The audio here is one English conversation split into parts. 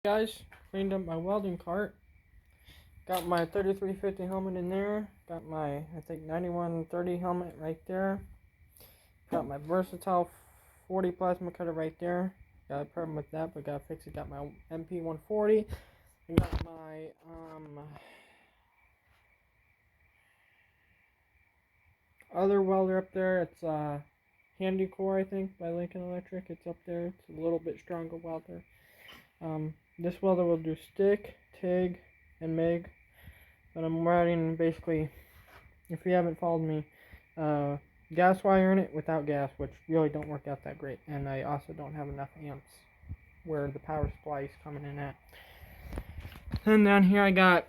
Guys, cleaned up my welding cart. Got my 3350 helmet in there. Got my, I think, 9130 helmet right there. Got my versatile 40 plasma cutter right there. Got a problem with that, but gotta fix it. Got my MP140. I got my other welder up there. It's Handy Core, I think, by Lincoln Electric. It's up there. It's a little bit stronger welder. This welder will do stick, TIG, and MIG. But I'm routing basically, if you haven't followed me, gas wire in it without gas, which really don't work out that great. And I also don't have enough amps where the power supply is coming in at. And down here I got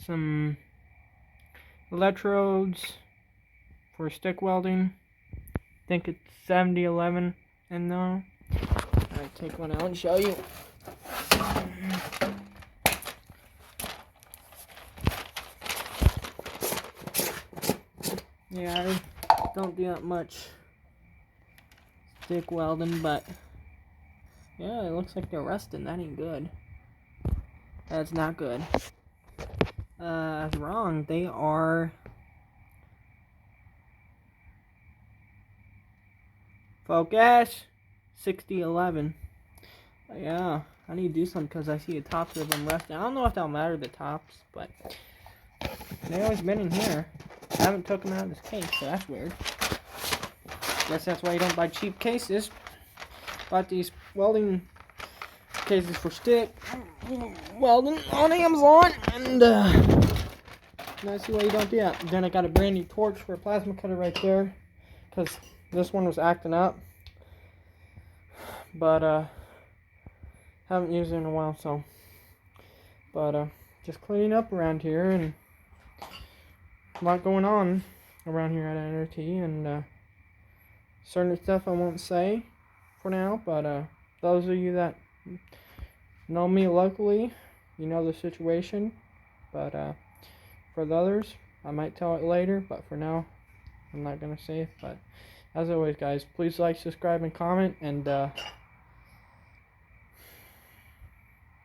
some electrodes for stick welding. I think it's 7011 in there. I'll take one out and show you. Yeah, I don't do that much stick welding, but yeah, it looks like they're rusting. That ain't good. That's not good. I was wrong. They are focus 6011. Yeah, I need to do something because I see the tops of them rusting. I don't know if that'll matter, the tops, but they always been in here. I haven't took them out of this case, so that's weird. Guess that's why you don't buy cheap cases. Bought these welding cases for stick welding on Amazon, and now see why you don't do that. Then I got a brand new torch for a plasma cutter right there, because this one was acting up. But haven't used it in a while, so. But just cleaning up around here, and a lot going on around here at N.R.T. and certain stuff I won't say for now, but those of you that know me locally, you know the situation. But for the others, I might tell it later, but for now, I'm not gonna say it. But as always, guys, please like, subscribe, and comment, and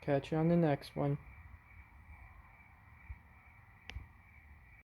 catch you on the next one.